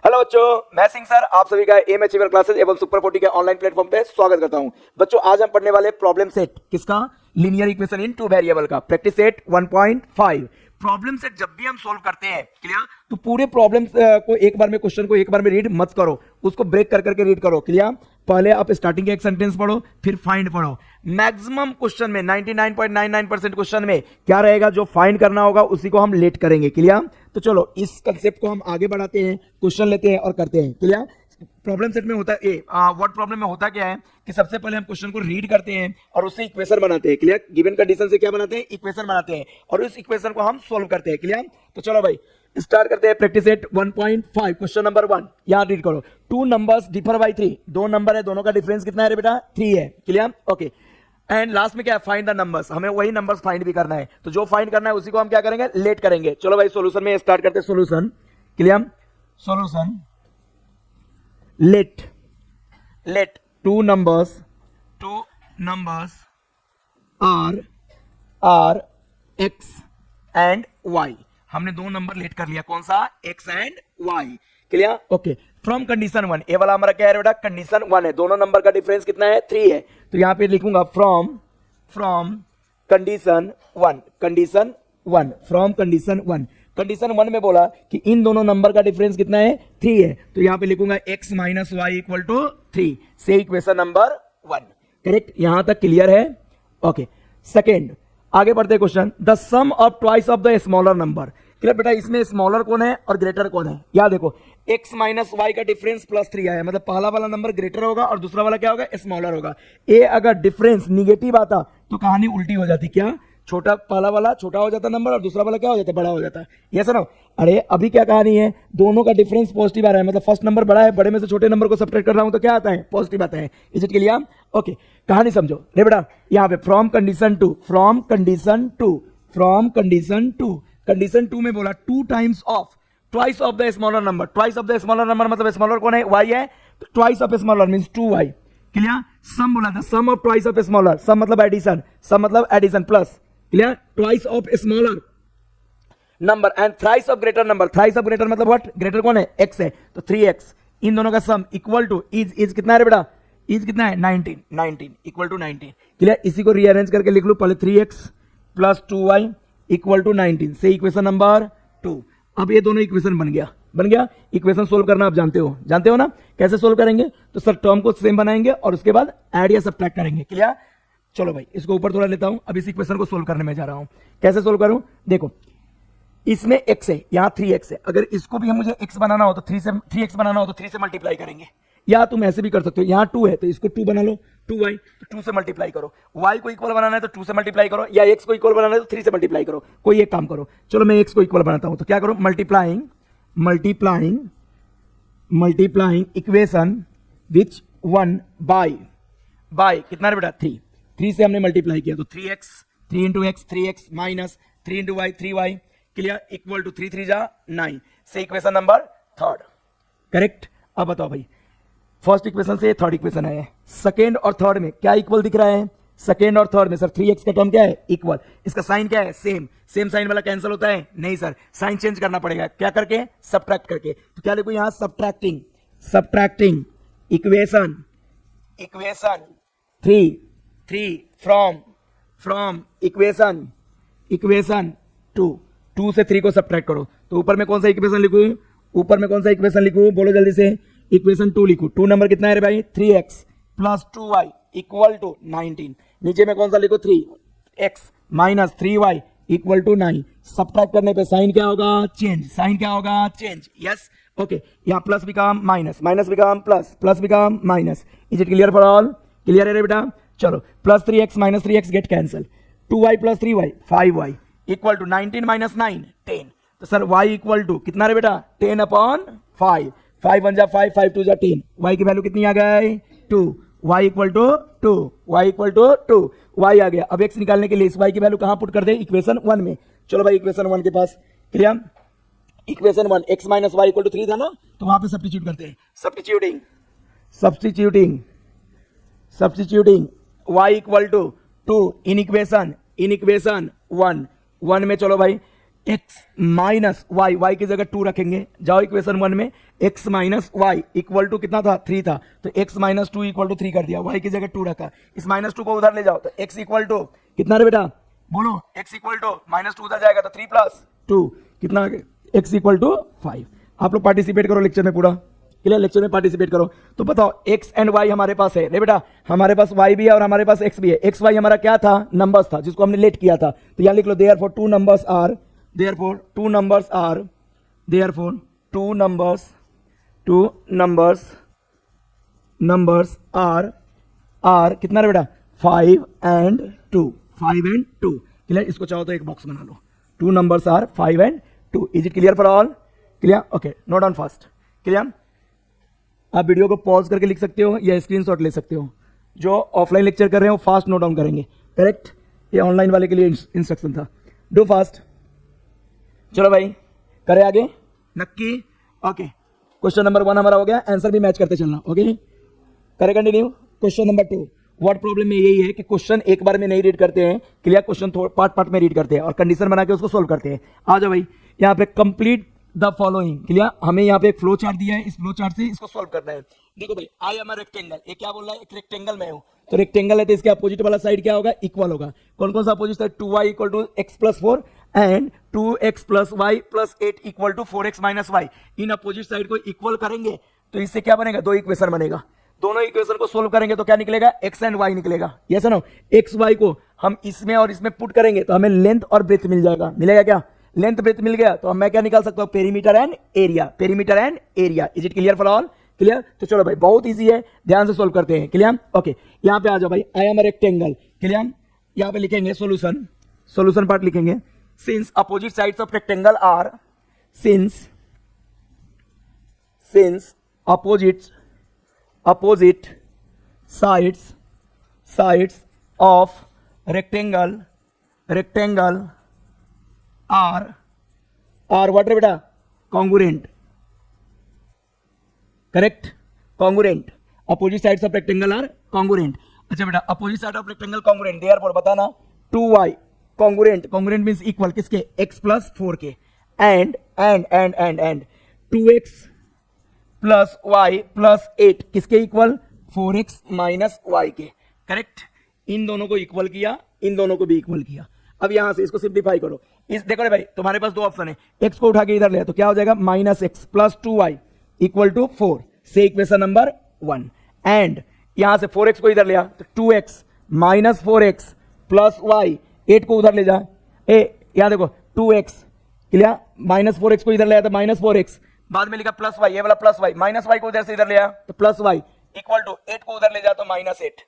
Hello बच्चों, मैं Singh sir आप सभी का एम अचीवर क्लासेस एवं सुपर 40 के ऑनलाइन प्लेटफॉर्म पे स्वागत करता हूं। बच्चों, आज हम पढ़ने वाले प्रॉब्लम सेट किसका, linear equation in two variable का, प्रैक्टिस सेट 1.5। प्रॉब्लम सेट जब भी हम सोल्व करते हैं, क्लियर, तो पूरे प्रॉब्लम को एक बार में, क्वेश्चन को एक बार में रीड मत करो, उसको ब्रेक कर करके रीड करो। क्लियर, पहले आप स्टार्टिंग के एक सेंटेंस पढ़ो, फिर फाइंड पढ़ो। मैक्सिमम क्वेश्चन में 99.99% क्वेश्चन में क्या रहेगा, जो फाइंड करना होगा उसी को हम लेट करेंगे। क्लियर, तो चलो इस कंसेप्ट को हम आगे बढ़ाते हैं, क्वेश्चन लेते हैं और करते हैं। क्लियर, प्रॉब्लम सेट में होता है वर्ड प्रॉब्लम में होता क्या है कि सबसे पहले हम क्वेश्चन को रीड करते हैं और उससे इक्वेशन बनाते हैं। क्लियर, गिवन कंडीशन से क्या बनाते हैं, इक्वेशन बनाते हैं और उस इक्वेशन को हम सोल्व करते हैं। क्लियर, तो चलो भाई स्टार्ट करते हैं। प्रैक्टिस सेट 1.5 क्वेश्चन नंबर 1, यहां रीड करो। टू नंबर्स डिफर बाय 3, दो नंबर है, दोनों का डिफरेंस कितना है रे बेटा, 3 है। Clear, okay. एंड लास्ट में क्या है, फाइंड द नंबर्स, हमें वही नंबर्स फाइंड भी करना है, तो जो फाइंड करना है उसी को हम क्या करेंगे, लेट करेंगे। चलो भाई सॉल्यूशन में स्टार्ट करते हैं। Solution, clear, solution let two numbers are x and y। हमने दो नंबर लेट कर लिया, कौन सा, x and y। Clear, okay. From condition 1, ये वाला हमारा क्या है बेटा, कंडीशन 1 है, दोनों नंबर का डिफरेंस कितना है, 3 है। तो यहां पे लिखूंगा from condition 1, from condition 1। Condition 1 में बोला कि इन दोनों नंबर का डिफरेंस कितना है, 3 है, तो यहां पे लिखूंगा x minus y equal to 3, से इक्वेशन नंबर 1। करेक्ट, यहां तक क्लियर है, ओके। सेकेंड, आगे बढ़ते question, the sum of twice of the smaller number. Clear बेटा, इसमें स्मॉलर कौन है और ग्रेटर कौन है, याद देखो, x माइनस वाई का डिफरेंस +3 आया, मतलब पहला वाला नंबर ग्रेटर होगा और दूसरा वाला क्या होगा, स्मॉलर होगा। ए अगर डिफरेंस निगेटिव आता तो कहानी उल्टी हो जाती, क्या, छोटा, पहला वाला छोटा हो जाता नंबर और दूसरा वाला क्या हो जाता, बड़ा हो जाता। ये सुनो, अरे अभी क्या कहानी है, दोनों का डिफरेंस पॉजिटिव आ रहा है, मतलब फर्स्ट नंबर बड़ा है, बड़े में से छोटे नंबर को सब्ट्रैक्ट कर रहा हूं तो क्या आता है, पॉजिटिव आता है। Is it clear, okay. कहानी समझो रे बेटा, यहाँ पे फ्रॉम कंडीशन टू, कंडीशन 2 में बोला two times of twice of the smaller number. Twice of the smaller number मतलब स्मॉलर कौन है, y है, तो twice of smaller means 2y। Clear, sum बोला था, sum of twice of smaller, sum मतलब addition, plus, clear, twice of smaller number and thrice of greater number. Thrice of greater मतलब what, greater कौन है, x है, तो 3x। इन दोनों का सम इक्वल टू इज कितना है रे बेटा, इज कितना है, 19 इक्वल टू 19। क्लियर, इसी को रीअरेंज करके लिख लो, पहले 3x plus 2y equal to 19, से इक्वेशन नंबर 2। अब ये दोनों इक्वेशन बन गया। इक्वेशन सोल्व करना आप जानते हो ना, कैसे सोल्व करेंगे, तो सर टर्म को सेम बनाएंगे और उसके बाद ऐड या सब्ट्रैक्ट करेंगे। क्लियर, चलो भाई इसको ऊपर थोड़ा लेता हूं, अब इस इक्वेशन को सोल्व करने में जा रहा हूं। कैसे सोल्व करूं, देखो इसमें x है, यहां 3x है, अगर इसको भी हम मुझे x बनाना हो तो 3x बनाना हो तो 3 से मल्टीप्लाई करेंगे, या तुम ऐसे भी कर सकते हो, यहां 2 है तो इसको 2 बना लो, 2y, तो 2 से मल्टीप्लाई करो। y को इक्वल बनाना है तो 2 से मल्टीप्लाई करो, या x को इक्वल बनाना है तो 3 से मल्टीप्लाई करो, कोई एक काम करो। चलो मैं x को इक्वल बनाता हूं, तो क्या करो, मल्टीप्लाइंग इक्वेशन विच 1 बाय कितना रे बेटा, 3 से हमने मल्टीप्लाई किया तो 3x, 3 into x 3x minus 3 into y 3y। Clear, equal to 3 3 जा 9, से इक्वेशन नंबर 3। करेक्ट। अब बताओ भाई, फर्स्ट इक्वेशन से थर्ड इक्वेशन है, सेकेंड और थर्ड में क्या इक्वल दिख रहा है, सेकेंड और थर्ड में सर 3x का टर्म क्या है, इक्वल, इसका साइन क्या है, सेम साइन वाला कैंसिल होता है, नहीं सर, साइन चेंज करना पड़ेगा, क्या करके, सब्ट्रैक्ट करके। तो क्या लिखो यहां, सब्ट्रैक्टिंग इक्वेशन 3 फ्रॉम इक्वेशन 2 से 3 को सब्ट्रैक्ट करो, तो ऊपर में कौन सा इक्वेशन लिखूं, बोलो जल्दी से, इक्वेशन 2 लिखो। 2 नंबर कितना है रे भाई, 3x plus 2y equal to 19। नीचे में कौन सा लिखो, 3x minus 3y equal to 9। Subtract करने पे साइन क्या होगा, चेंज, यस, ओके। यहाँ plus become minus become plus become minus. Is it clear for all, clear है रे बेटा, चलो, plus 3x minus 3x get cancel, 2y plus 3y 5y equal to 19 minus 9 10। तो सर y इक्वल टू कितना रे बेटा, 10/5, 5 1 जा 5, 5 2 जा 10, y की वैल्यू कितनी आ गई, 2, y इक्वल टू 2, y आ गया। अब x निकालने के लिए इस y की वैल्यू कहां पुट कर दे, इक्वेशन 1 में। चलो भाई इक्वेशन 1 के पास, clear, equation 1 x minus y equal to 3 था ना, तो वहां पे सब्स्टिट्यूट करते हैं, substituting y equal to 2 in equation 1 में। चलो भाई x माइनस वाई, वाई की जगह 2 रखेंगे, जाओ इक्वेशन 1 में x minus y equal to कितना था 3 था, तो x माइनस 2 इक्वल टू 3 कर दिया, y की जगह 2 रखा, इस माइनस 2 को उधर ले जाओ तो x इक्वल टू कितना रे बेटा, बोलो x इक्वल टू माइनस 2 उधर जाएगा तो 3 प्लस 2 कितना आ गया, x इक्वल टू 5। आप लोग पार्टिसिपेट करो लेक्चर में पूरा, क्लियर, लेक्चर में पार्टिसिपेट करो। तो बताओ x एंड y हमारे पास है रे बेटा, हमारे पास y भी है और हमारे पास x भी है, x y हमारा क्या था, नंबर्स था जिसको हमने लेट किया था, तो यहां लिख लो therefore two numbers are are कितना रे बेटा 5 and 2 क्लियर, इसको चाहो तो एक बॉक्स बना लो, 2 numbers are 5 and 2, is it clear for all, clear, okay, note down fast, clear. आप वीडियो को पॉज करके लिख सकते हो या स्क्रीनशॉट ले सकते हो, जो ऑफलाइन लेक्चर कर रहे हो फास्ट नोट डाउन करेंगे, करेक्ट, ये ऑनलाइन वाले के लिए इंस्ट्रक्शन था, डू फास्ट। चलो भाई करे आगे, नक्की, ओके, क्वेश्चन नंबर 1 हमारा हो गया, आंसर भी मैच करते चलना, ओके, करे continue. Question number 2, word problem में यही है कि क्वेश्चन एक बार में नहीं रीड करते हैं, क्लियर, क्वेश्चन पार्ट पार्ट में रीड करते हैं और कंडीशन बना के उसको सोल्व करते हैं। आ जाओ भाई, यहाँ पे कंप्लीट द फॉलोइंग, क्लियर, हमें यहाँ पे एक फ्लो चार्ट दिया है, इस फ्लो चार्ट से इसको सोल्व करना है। देखो भाई, आई एम अ रेक्टेंगल, ये क्या बोल रहा है, एक रेक्टेंगल में हूं, तो रेक्टेंगल है तो इसके अपोजिट वाला साइड क्या होगा, इक्वल होगा। कौन कौन सा opposite side, 2y equal to x plus 4 and 2x plus y plus 8 equal to 4x minus y, इन अपोजिट साइड को इक्वल करेंगे तो इससे क्या बनेगा, 2 इक्वेशन बनेगा, दोनों इक्वेशन को सोल्व करेंगे तो क्या निकलेगा, x एंड y निकलेगा, यस नो, x y को हम इसमें और इसमें पुट करेंगे तो हमें लेंथ और ब्रेथ मिल जाएगा, मिलेगा क्या, लेंथ ब्रेथ मिल गया तो मैं क्या निकाल सकता हूं, perimeter and area, is it clear for all, clear. तो चलो भाई बहुत इजी है, ध्यान से सोल्व करते हैं, क्लियर, ओके, यहां पे आ जाओ भाई, I am a rectangle, clear, यहां पे लिखेंगे सॉल्यूशन पार्ट लिखेंगे, since opposite sides of rectangle are, since opposite sides of rectangle are what रे बेटा, congruent, correct, congruent, opposite sides of rectangle are congruent। अच्छा बेटा, opposite side of rectangle congruent, therefore बताना 2y congruent means equal किसके, x plus 4 के, and 2x plus y plus 8 किसके equal, 4x minus Y के, correct, इन दोनों को equal किया, इन दोनों को भी इक्वल किया। अब यहां से इसको सिंप्लीफाई करो, इस देखो रे भाई, तुम्हारे पास 2 ऑप्शन है, x को उठा के इधर ले तो क्या हो जाएगा, minus x plus 2y equal to 4 से इक्वेशन नंबर 1, एंड यहां से 4x को इधर लिया तो 2x minus 4x plus Y, 8 को उधर ले जा, यहां देखो 2x, क्लियर, माइनस 4x को इधर ले आया तो माइनस 4x, बाद में लिखा प्लस वाई, ये वाला प्लस वाई, माइनस वाई को उधर से इधर ले आया तो प्लस वाई इक्वल टू 8 को उधर ले जा तो minus 8,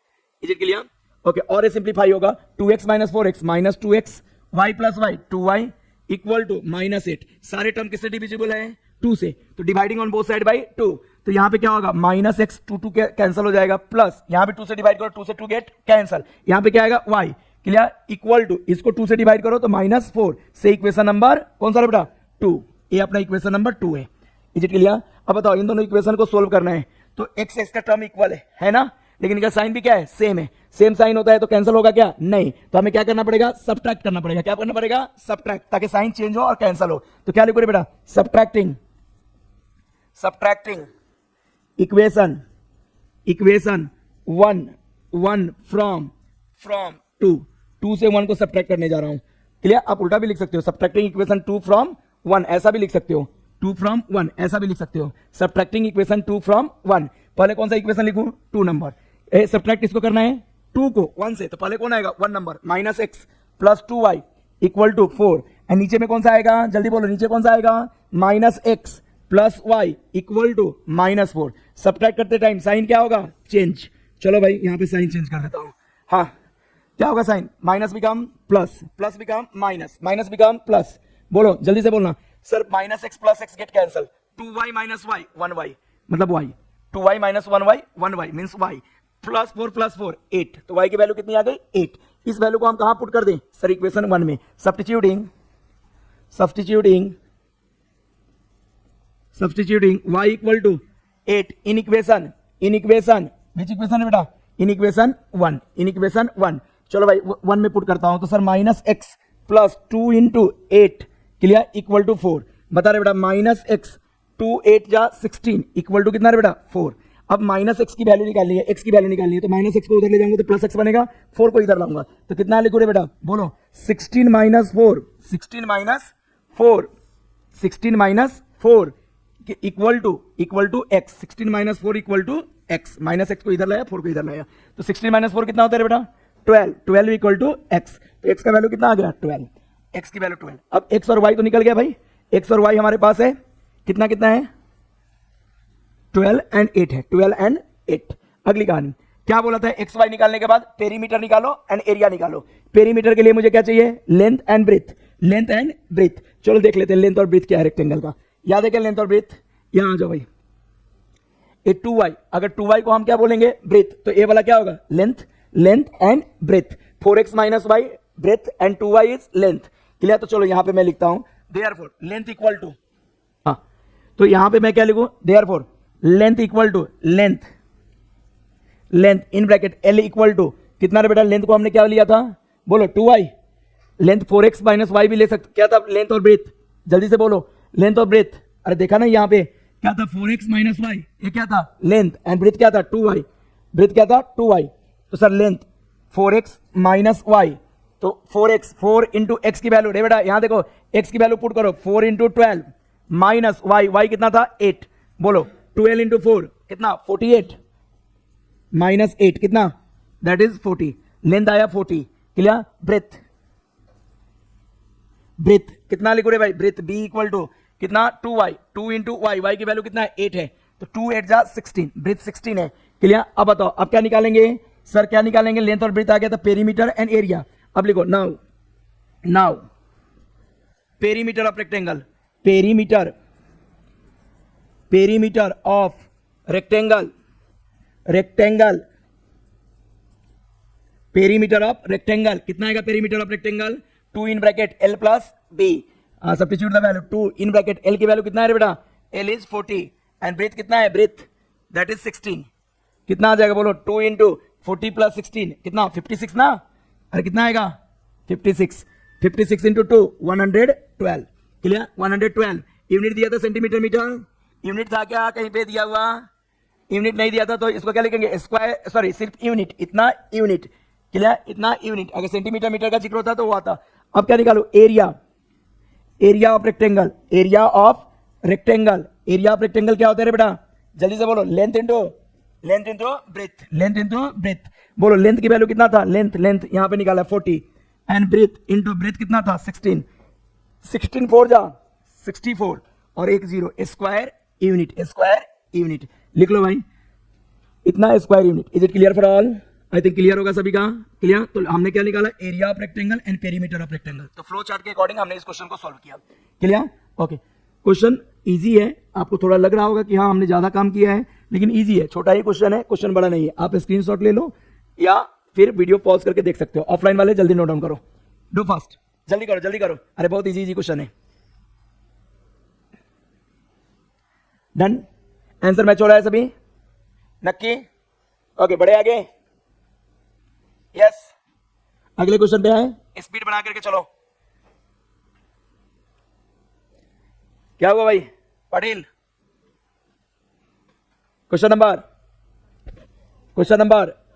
is it clear, okay, और ये सिंप्लीफाई होगा, 2x minus 4x minus 2x, y plus y 2y equal to minus 8, सारे टर्म किससे डिविजिबल है, 2 से, तो dividing on both side by 2, तो यहां पे क्या होगा, माइनस एक्स 2 कैंसिल हो जाएगा, प्लस यहां पे 2 से डिवाइड करो, 2 से 2 गेट कैंसिल, यहां पे क्या आएगा y, क्लियर, इक्वल टू इसको 2 से डिवाइड करो तो माइनस 4 से इक्वेशन नंबर कौन सा बेटा, 2, ये अपना इक्वेशन नंबर 2 है, इज इट क्लियर। अब बताओ इन दोनों इक्वेशन को सोल्व करना है तो x का टर्म इक्वल है ना, लेकिन इनका साइन भी क्या है, सेम है, सेम साइन होता है तो कैंसिल होगा क्या, नहीं, तो हमें क्या करना पड़ेगा, सब्ट्रैक्ट करना पड़ेगा, क्या करना पड़ेगा, सब्ट्रैक्ट, ताकि साइन चेंज हो और कैंसिल हो, तो क्या लिखो बेटा, सब्ट्रैक्टिंग इक्वेशन 1 फ्रॉम 2 से 1 को सब्ट्रैक्ट करने जा रहा हूं, क्लियर, आप उल्टा भी लिख सकते हो, सब्ट्रैक्टिंग इक्वेशन 2 फ्रॉम 1 ऐसा भी लिख सकते हो, 2 फ्रॉम 1 ऐसा भी लिख सकते हो, सब्ट्रैक्टिंग इक्वेशन 2 फ्रॉम 1, पहले कौन सा इक्वेशन लिखूं, 2 नंबर, सब्ट्रैक्ट इसको करना है 2 को 1 से, तो पहले कौन आएगा 1 number, minus x plus 2y equal to 4, and नीचे में कौन सा आएगा, जल्दी बोलो, नीचे कौन सा आएगा, minus x plus y equal to minus 4, subtract करते टाइम साइन क्या होगा, चेंज, चलो भाई यहां पे साइन चेंज कर देता हूं, हाँ क्या होगा sign, minus become plus, plus become minus, minus become plus, बोलो जल्दी से बोलना sir, minus x plus x get cancel, 2y minus y 1y मतलब y, 2y minus 1y means y plus 4 8, तो y की वैल्यू कितनी आ गई 8, इस वैल्यू को हम कहां पुट कर दें सर, इक्वेशन 1 में, substituting y equal to 8 in equation which equation है बेटा, इन इक्वेशन 1, चलो भाई 1 में पुट करता हूं तो sir minus x plus 2 into 8 clear, equal to 4 बता रहे बेटा, माइनस एक्स 2 8 जा 16 इक्वल टू कितना है बेटा 4। अब माइनस एक्स की वैल्यू निकालनी है, एक्स की वैल्यू निकालनी है, तो माइनस एक्स को उधर ले जाऊंगा तो प्लस एक्स बनेगा, 4 को इधर लाऊंगा तो कितना लिखो रे बेटा, बोलो 16 minus 4, 16 minus 4, 16 minus 4 equal to x, 16 minus 4 equal to x, minus x को इधर लाया 4 को इधर लाया, तो 16 माइनस 4 कितना होता है बेटा 12, 12 इक्वल टू एक्स, तो एक्स का वैल्यू कितना आ गया 12, एक्स की वैल्यू 12। अब एक्स और वाई तो निकल गया भाई, एक्स और वाई हमारे पास है कितना कितना है 12 एंड 8 है, 12 एंड 8। अगली कहानी क्या बोला था, एक्स वाई निकालने के बाद पेरीमीटर निकालो एंड एरिया निकालो। पेरीमीटर के लिए मुझे क्या चाहिए, length and breadth, length and breadth. चलो देख लेते हैं लेंथ और ब्रेथ क्या है रेक्टेंगल का, याद है क्या लेंथ और ब्रेथ, यहां आ जाओ भाई, ये 2y, अगर 2y को हम क्या बोलेंगे ब्रेथ, तो ये वाला क्या होगा length, length and breadth, 4x minus y breadth and 2y is length, clear. तो चलो यहां पे मैं लिखता हूं देयरफॉर लेंथ इक्वल टू, हाँ तो यहां पे मैं क्या लिखूं, therefore length equal to length, length in bracket L equal to कितना रे बेटा, लेंथ को हमने क्या लिया था बोलो 2y, length 4x minus Y भी ले सकते, क्या था लेंथ और ब्रेथ, जल्दी से बोलो लेंथ और ब्रेथ, अरे देखा ना यहाँ पे क्या था 4x माइनस वाई, ये क्या था लेंथ एंड ब्रेथ क्या था 2y, ब्रेथ क्या था 2y, तो sir length 4x minus Y, तो 4x 4 इंटू एक्स की वैल्यू रे बेटा, यहां देखो x की वैल्यू पुट करो 4 इंटू 12 माइनस वाई, वाई कितना था 8, बोलो 12 इंटू 4 कितना 48 माइनस 8 कितना दैट इज 40, लेंथ आया 40, क्लियर। ब्रेथ, ब्रेथ कितना लिखो रे भाई, ब्रेथ b इक्वल टू कितना 2y, 2 इंटू वाई, वाई की वैल्यू कितना है 8 है, तो 2 8 जा 16, ब्रेथ 16 है, क्लियर। अब बताओ अब क्या निकालेंगे सर, क्या निकालेंगे, लेंथ और ब्रेथ आ गया था, पेरीमीटर एंड एरिया। अब लिखो now, now perimeter of rectangle, perimeter, perimeter of rectangle, rectangle, perimeter of rectangle कितना आएगा, perimeter of rectangle 2 in bracket L plus B, substitute the value 2 in bracket L की value कितना है रे बेटा, L is 40 and breadth कितना है, breath that is 16, कितना आ जाएगा बोलो 2 इंटू 40 प्लस 16 कितना 56 ना, अरे कितना आएगा 56, 56 इंटू 2 112, क्लियर 112। यूनिट दिया था सेंटीमीटर मीटर, यूनिट था क्या कहीं पे दिया हुआ, यूनिट नहीं दिया था तो इसको क्या लिखेंगे स्क्वायर, सॉरी सिर्फ यूनिट, इतना यूनिट, क्लियर इतना यूनिट, अगर सेंटीमीटर मीटर का जिक्र होता तो वो आता। अब क्या निकालो, area, area of rectangle, area of rectangle, area of rectangle क्या होता है रे बेटा, जल्दी से बोलो length into, length into breadth, length into breadth, बोलो लेंथ की वैल्यू कितना था, लेंथ, लेंथ यहां पे निकाला 40 एंड ब्रेथ इंटू ब्रेथ कितना था 16, 16 4 जा 64 और 1 0, स्क्वायर यूनिट, स्क्वायर यूनिट लिख लो भाई, इतना square unit. Is it clear for all, I think clear होगा सभी का, क्लियर। तो हमने क्या निकाला, area of rectangle and perimeter of rectangle, तो फ्लो चार्ट के अकॉर्डिंग हमने इस क्वेश्चन को सॉल्व किया, क्लियर ओके। क्वेश्चन इजी है, आपको थोड़ा लग रहा होगा कि हाँ हमने ज्यादा काम किया है, लेकिन इजी है, छोटा ही क्वेश्चन है, क्वेश्चन बड़ा नहीं है। आप स्क्रीनशॉट ले लो या फिर वीडियो पॉज करके देख सकते हो, ऑफलाइन वाले जल्दी नोट डाउन करो, डू फास्ट, जल्दी करो जल्दी करो, अरे बहुत इजी क्वेश्चन है। डन, आंसर मैच हो रहा है सभी, नक्की ओके, बड़े आगे, यस अगले क्वेश्चन पे आए, स्पीड बना करके चलो। क्या हुआ भाई Patil, question number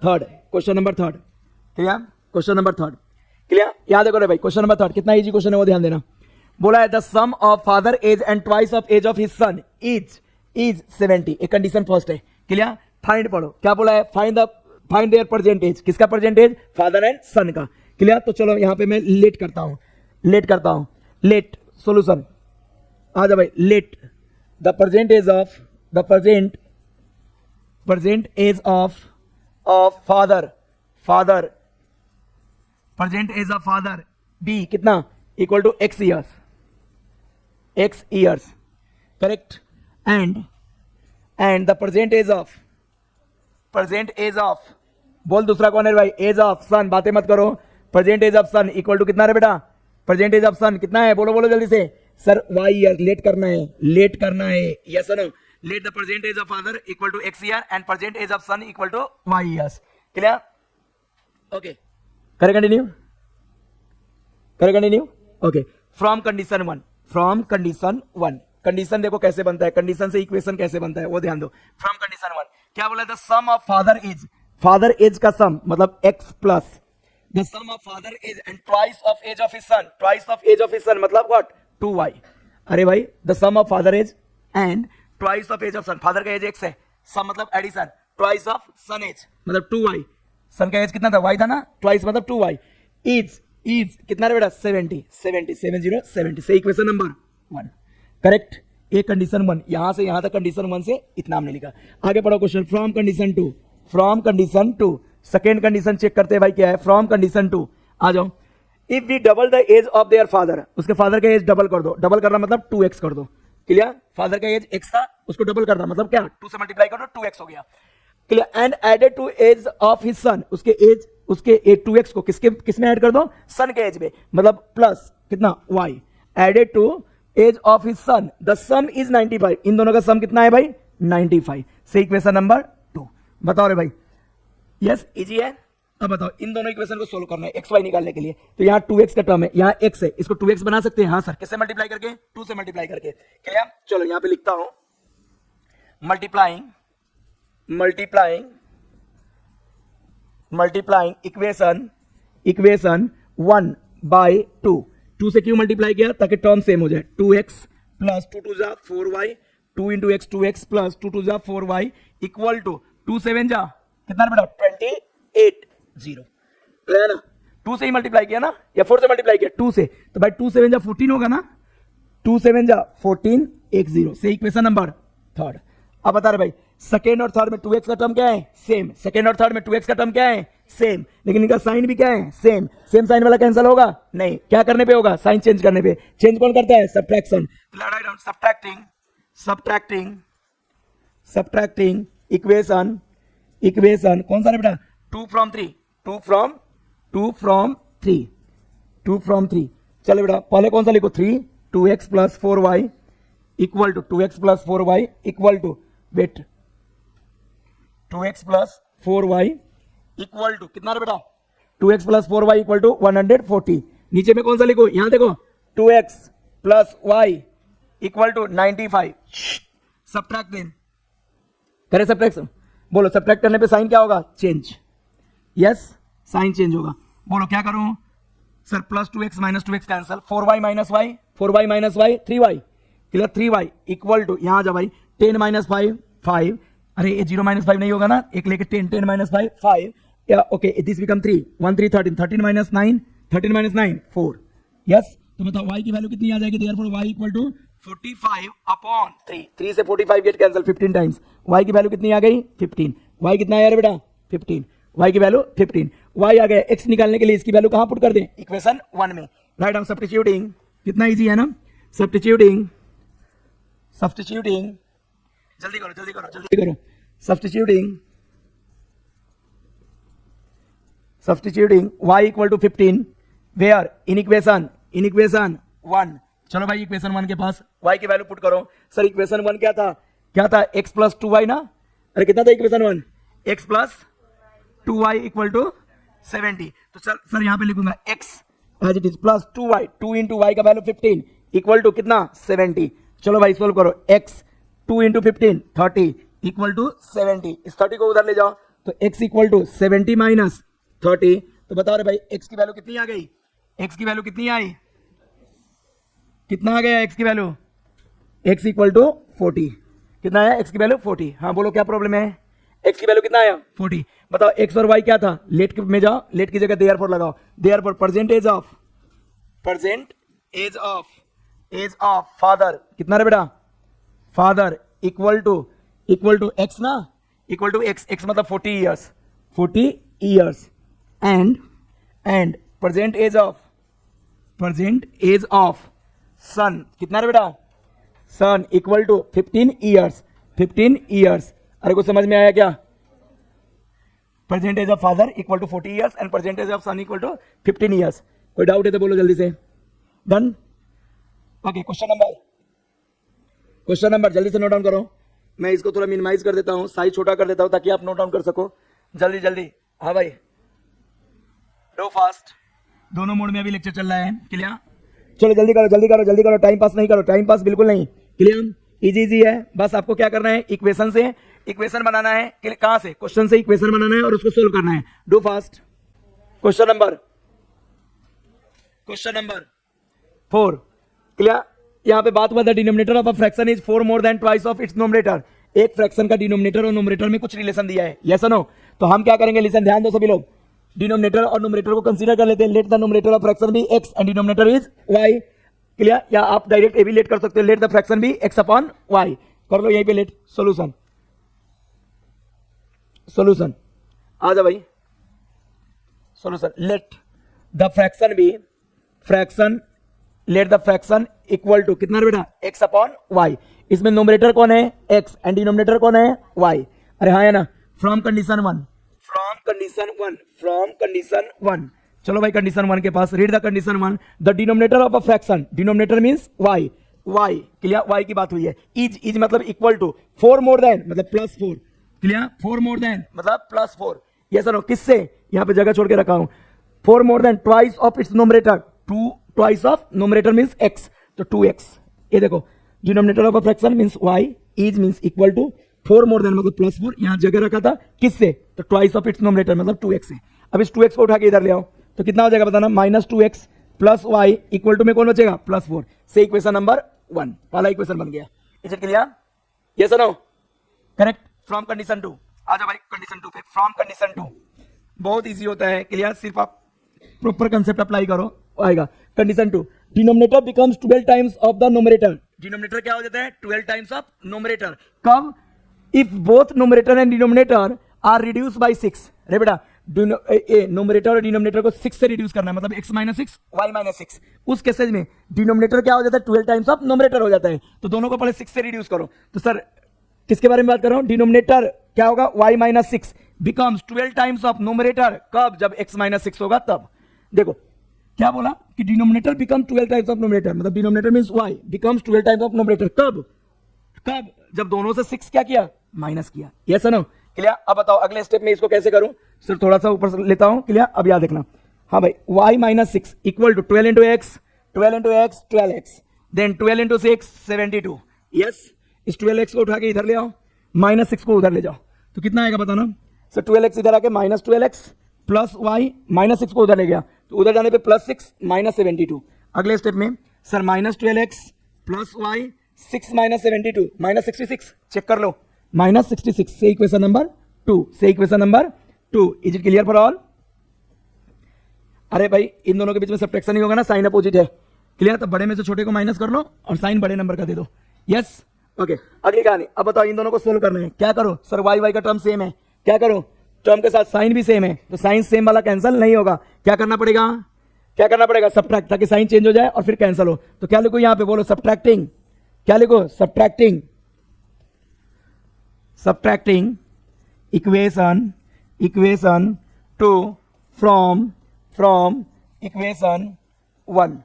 third, question number third, clear, question number third, clear. याद देखो रे भाई, क्वेश्चन नंबर थर्ड कितना इजी क्वेश्चन है वो ध्यान देना। बोला है the sum of father age and twice of age of his son is 70, एक कंडीशन फर्स्ट है, क्लियर। फाइंड पढ़ो, क्या बोला है, फाइंड देयर परसेंटेज, किसका परसेंटेज, फादर एंड सन का, क्लियर। तो चलो यहां पे मैं लेट करता हूं, लेट सॉल्यूशन आ जा भाई, let the percentage of father present age of father b कितना equal to x years, correct, and the present age of बोल दूसरा कौन है भाई, एज ऑफ सन, बातें मत करो, present age of son equal to कितना है बेटा, present age of son कितना है, बोलो जल्दी से सर y years, लेट करना है yes no, let the present age of father equal to x year and present age of son equal to y years, clear okay. करें continue okay. From condition 1 from condition one. Condition देखो कैसे बनता है, condition से equation कैसे बनता है वो ध्यान दो। फ्रॉम कंडीशन वन क्या बोला था, सम ऑफ फादर एज का सम मतलब x plus the sum of father age and twice of age of his son, twice of age of his son मतलब व्हाट 2y। अरे भाई the sum of father age and twice of age of son, father का age x है, sum मतलब addition, twice of son age मतलब 2y, सन का as कितना था y था ना, ट्वाइस मतलब 2y, इज कितना रे बेटा 70 से equation number 1 correct. A condition 1 यहां से यहां तक कंडीशन 1 से इतना हमने लिखा। आगे पढ़ो question from condition 2, second condition check करते हैं भाई क्या है, फ्रॉम कंडीशन 2 आ जाओ। If we double the age of their father, उसके फादर का एज डबल कर दो, डबल करना मतलब 2x कर दो, क्लियर। फादर का एज x था उसको डबल करना मतलब क्या 2 से मल्टीप्लाई कर दो 2x हो गया, clear. And added to age of his son, उसके एज 2x को किसमें ऐड कर दो, सन के एज में मतलब प्लस कितना y added to age of his son, the sum is 95, इन दोनों का सम कितना है भाई 95 से इक्वेशन नंबर 2। बताओ रे भाई, यस इजी है। अब बताओ इन दोनों इक्वेशन को सोल्व करना है एक्स वाई निकालने के लिए, तो यहाँ 2x का टर्म है, यहाँ x है, इसको 2x बना सकते हैं, हाँ सर किससे मल्टीप्लाई करके 2 से मल्टीप्लाई करके, क्या चलो यहाँ पे लिखता हूं मल्टीप्लाइंग इक्वेशन 1 बाय 2 से क्यों मल्टीप्लाई किया, ताकि टर्म सेम हो जाए, 2x प्लस 2 2 जा 4y, 2 into x 2x plus 2 2 जा 4y इक्वल टू 2 7 जा कितना बेटा 28 0, क्लियर ना। 2 से ही मल्टीप्लाई किया ना या 4 से मल्टीप्लाई किया 2 से, तो भाई 2 7 जा 14 होगा ना, 2 7 जा 14 1 0 से इक्वेशन नंबर 3। अब बता रहे भाई सेकेंड और थर्ड में 2x का टर्म क्या है सेम, सेकेंड और थर्ड में 2x का टर्म क्या है सेम, लेकिन इनका साइन भी क्या है सेम साइन वाला कैंसिल होगा नहीं, क्या करने पे होगा साइन चेंज करने पे, चेंज कौन करता है सब्ट्रैक्शन, सब्ट्रैक्टिंग इक्वेशन कौन सा है बेटा 2 from 3। चलो बेटा पहले कौन सा लिखो 3, 2x plus 4y equal to 2x plus 4y equal to wait 2x plus 4y equal to कितना बेटा 2x plus 4y equal to 140। नीचे में कौन सा लिखो, यहां देखो 2x plus y equal to 95। Subtract then करे सब्ट्रैक्शन, बोलो सब्ट्रैक्ट करने पे साइन क्या होगा चेंज, यस साइन चेंज होगा। बोलो क्या करूं sir, plus 2x minus 2x cancel, 4y minus y 3y, clear 3y equal to यहां जा भाई 10 माइनस 5, अरे ये 0 माइनस 5 नहीं होगा ना, एक लेके 10 माइनस 5 या okay this become 3 1 3 13 minus 9 4, yes. तो बताओ y की वैल्यू कितनी आ जाएगी, therefore y equal to 45 upon 3 से 45 गेट कैंसिल 15 टाइम्स, y की वैल्यू कितनी आ गई 15, y कितना आया बेटा 15, y की वैल्यू 15, y आ गया, x निकालने के लिए इसकी वैल्यू कहां पुट कर दें इक्वेशन 1 में, राइट। हम सब्स्टिट्यूटिंग कितना इजी है ना, सब्स्टिट्यूटिंग जल्दी करो substituting y equal to 15 where in equation 1। चलो भाई इक्वेशन 1 के पास y की वैल्यू पुट करो। सर इक्वेशन 1 क्या था x प्लस 2y ना, अरे कितना था equation 1 x plus 2y equal to 70। तो सर यहां पे लिखूंगा x age it is plus 2y, 2 into y का वैल्यू 15 इक्वल टू कितना 70। चलो भाई सोल्व करो, x 2 इंटू 15 30 इक्वल टू 70, इस 30 को उधर ले जाओ तो x इक्वल टू 70 माइनस 30। तो बताओ रे भाई x की वैल्यू कितनी आ गई, x की वैल्यू कितनी आई, कितना आ गया x की वैल्यू, x इक्वल टू 40, कितना आया x की वैल्यू 40। हाँ बोलो क्या प्रॉब्लम है, x की वैल्यू कितना आया 40। बताओ x और y क्या था, लेट में जाओ, लेट की जगह देयरफॉर लगाओ, therefore present age of father कितना रे बेटा फादर इक्वल टू x ना, इक्वल टू x मतलब 40 years and present age of son कितना रे बेटा सन इक्वल टू 15 इयर्स। अरे कुछ समझ में आया क्या, present age of father equal to 40 years and present age of son equal to 15 years. कोई डाउट है तो बोलो जल्दी से, डन। ओके क्वेश्चन नंबर जल्दी से नोट डाउन करो, मैं इसको थोड़ा मिनिमाइज कर देता हूं, साइज छोटा कर देता हूं ताकि आप नोट डाउन कर सको जल्दी। हाँ भाई डो फास्ट, दोनों मोड में अभी लेक्चर चल रहा है, क्लियर। चलो जल्दी करो जल्दी करो जल्दी करो, टाइम पास नहीं करो, टाइम पास बिल्कुल नहीं। क्लियर, इजी इजी है, बस आपको क्या करना है, इक्वेशन से इक्वेशन बनाना है। कहां से, क्वेश्चन से इक्वेशन बनाना है और उसको सोल्व करना है। Do fast. Question number 4। Clear, यहां पे बात हुआ था denominator of a fraction is 4 more than twice of its nominator. एक फ्रैक्शन का डिनोमिनेटर और नोमिनेटर में कुछ रिलेशन दिया है, यस और नो। तो हम क्या करेंगे, लिसन ध्यान दो सभी लोग, डिनोमिनेटर और नोमिनेटर को कंसीडर कर लेते हैं। Let the numerator of fraction be x and denominator is y। Clear, या आप डायरेक्ट ए भी लेट कर सकते हो, let the fraction be x upon y। कर लो यहीं पे लेट। सॉल्यूशन आ जा भाई, solution let the fraction be let the fraction equal to कितना बेटा, x अपॉन y। इसमें नोमिनेटर कौन है, x एंड डिनोमिनेटर कौन है, y। अरे हाँ है ना, फ्रॉम कंडीशन वन। चलो भाई कंडीशन 1 के पास, read the condition 1। The denominator of a fraction, denominator means y। Clear, y की बात हुई है। इज मतलब इक्वल टू 4 मोर देन मतलब प्लस 4। क्लियर, 4 मोर देन मतलब प्लस 4। ये सर किससे, यहां पे जगह छोड़ के रखा हूं। 4 more than twice of its numerator, twice of numerator means x, तो 2x। ये देखो denominator of a fraction means y, is means equal to 4 more than मतलब प्लस 4। यहां जगह रखा था किससे, तो ट्वाइस ऑफ इट्स नोमिनेटर मतलब 2x से। अब इस 2x को उठा के इधर ले आओ तो कितना हो जाएगा बताना, -2x plus y equal to में कौन बचेगा, +4 से इक्वेशन नंबर 1 वाला इक्वेशन बन गया। इज इट क्लियर, यस और नो, करेक्ट। फ्रॉम कंडीशन 2 आ जाओ भाई, कंडीशन 2 पे। फ्रॉम कंडीशन 2 बहुत इजी होता है, क्लियर, सिर्फ आप प्रॉपर कंसेप्ट अप्लाई करो आएगा। Condition 2, denominator becomes 12 times of the numerator. Denominator क्या हो जाता है, 12 टाइम्स ऑफ नोमिनेटर। कब, if both numerator and denominator are reduce by 6। रे बेटा नोमिनेटर और डिनोमिनेटर को 6 से रिड्यूस करना है, मतलब x - 6 y - 6। उस केसेज में डिनोमिनेटर क्या हो जाता है, 12 टाइम्स ऑफ नोमिनेटर हो जाता है। तो दोनों को पहले 6 से रिड्यूस करो। तो सर किसके बारे में बात कर रहा हूं, डिनोमिनेटर क्या होगा, y - 6 becomes 12 times of nominator. कब, जब x - 6 होगा तब। देखो क्या बोला कि denominator become 12 times of nominator, मतलब denominator means y becomes 12 times of nominator. कब, जब दोनों से 6 क्या किया, माइनस किया। यस और नो, क्लियर। अब बताओ अगले स्टेप में इसको कैसे करूं, सिर्फ थोड़ा सा ऊपर से लेता हूं। क्लियर, अब याद रखना। हाँ भाई, y - 6 equal to 12 into x, 12x, then 12 into 6 72। Yes, इस 12x को उठा के इधर ले आओ, -6 को उधर ले जाओ तो कितना आएगा बताना। सर 12x इधर आके -12x प्लस y, -6 को उधर ले गया तो उधर जाने पे +6 -72। अगले स्टेप में sir -12x plus y 6 - 72 -66, check कर लो, -66 से equation number 2। Is it clear for all. अरे भाई इन दोनों के बीच में सब्ट्रैक्शन ही होगा ना, साइन अपोजिट है। क्लियर, तो बड़े में से छोटे को माइनस कर लो और साइन बड़े नंबर का दे दो। Yes, okay. अगली कहानी, अब बताओ इन दोनों को सोल्व करना है, क्या करो सर, y का टर्म सेम है, क्या करो, टर्म के साथ साइन भी सेम है, तो साइन सेम वाला कैंसिल नहीं होगा। क्या करना पड़ेगा, सब्ट्रैक्ट, ताकि साइन चेंज हो जाए और फिर कैंसिल हो। तो क्या लिखो यहां पे, बोलो सब्ट्रैक्टिंग, क्या लिखो, सब्ट्रैक्टिंग इक्वेशन 2 फ्रॉम इक्वेशन 1।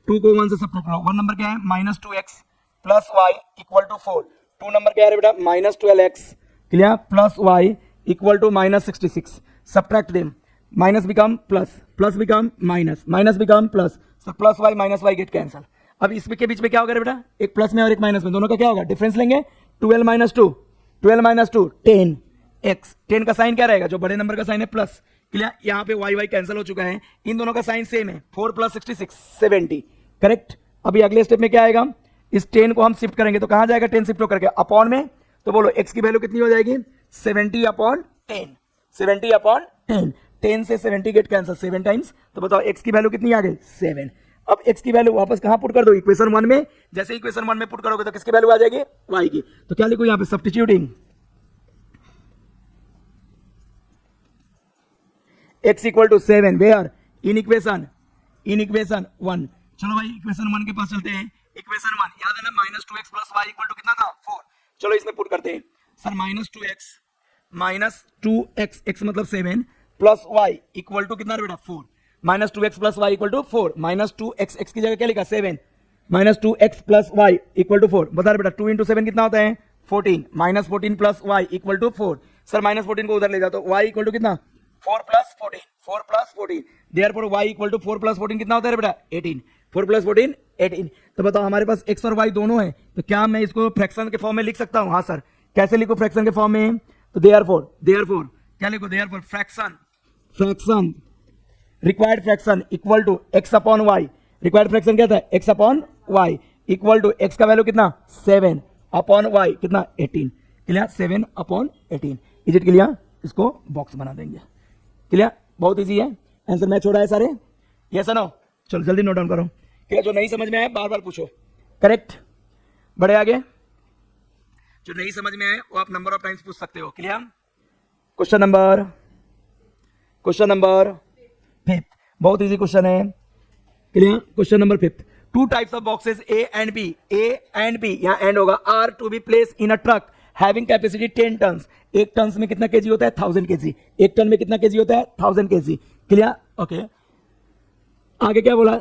2 को 1 से सब्ट्रैक्ट करो। 1 नंबर क्या है, -2x plus y equal to 4। 2 number क्या है बेटा, -12x, clear, plus y equal to -66। Subtract them, minus become plus become minus become plus. Sir plus y minus y get cancel. अब इसमें के बीच में क्या होगा बेटा, एक प्लस में और एक माइनस में, दोनों का क्या होगा, डिफरेंस लेंगे। 12 - 2 10x। 10 का साइन क्या रहेगा, जो बड़े नंबर का साइन है प्लस। क्लियर, यहाँ पे y कैंसिल हो चुका है, इन दोनों का साइन सेम है। 4 + 66 70, करेक्ट। अभी अगले स्टेप में क्या आएगा, इस 10 को हम शिफ्ट करेंगे तो कहां जाएगा, 10 शिफ्ट होकर के अपॉन में। तो बोलो x की वैल्यू कितनी हो जाएगी, 70/10। 70/10, 10 से 70 गेट कैंसिल 7 टाइम्स। तो बताओ x की वैल्यू कितनी आ गई, 7। अब x की वैल्यू वापस कहां पुट कर दो, इक्वेशन 1 में। जैसे इक्वेशन 1 में पुट करोगे तो किसकी वैल्यू आ जाएगी, y की। तो क्या लिखो यहां पे, substituting x equal to 7 where, in equation 1। चलो भाई इक्वेशन 1 के पास चलते हैं। इक्वेशन 1 याद है ना, -2x plus y equal to कितना था, 4। चलो इसमें पुट करते हैं। सर -2x x मतलब 7 प्लस y इक्वल टू कितना बेटा, 4। -2x plus y equal to 4, -2x x की जगह क्या लिखा, 7, -2x plus y equal to 4। बता बेटा 2 × 7 कितना होता है, 14, -14 plus y equal to 4। Sir -14 को उधर ले जाओ तो y इक्वल टू कितना, 4 + 14, 4 + 14। देयरफॉर y इक्वल टू 4 + 14 कितना होता है बेटा, 18। 4 + 14 18। तो बताओ हमारे पास x और y दोनों है, तो क्या मैं इसको फ्रैक्शन के फॉर्म में लिख सकता हूँ? हाँ सर। कैसे लिखो फ्रैक्शन के फॉर्म में? तो देयरफॉर क्या लिखो? Therefore fraction required fraction equal to x upon y। Required fraction क्या था? x upon y equal to x का वैल्यू कितना? 7 अपॉन y कितना? 18। Clear? 7 upon 18। Is it clear? इसको बॉक्स बना देंगे। क्लियर? बहुत इजी है। आंसर मैच हो रहा है सारे? यस और नो? चलो जल्दी नोट डाउन करो। क्या जो नहीं समझ में आए बार बार पूछो। करेक्ट? बढ़े आगे। जो नहीं समझ में आए वो आप नंबर ऑफ टाइम्स पूछ सकते हो। क्लियर? क्वेश्चन नंबर 5, बहुत इजी क्वेश्चन है। Clear? Question number 5, 2 types of boxes A and B यहाँ एंड होगा, are to be place in a truck having capacity 10 tons. एक टन में कितना केजी होता है? 1000 केजी। एक टन में कितना केजी होता है? 1000 केजी। क्लियर? ओके, आगे क्या बोला?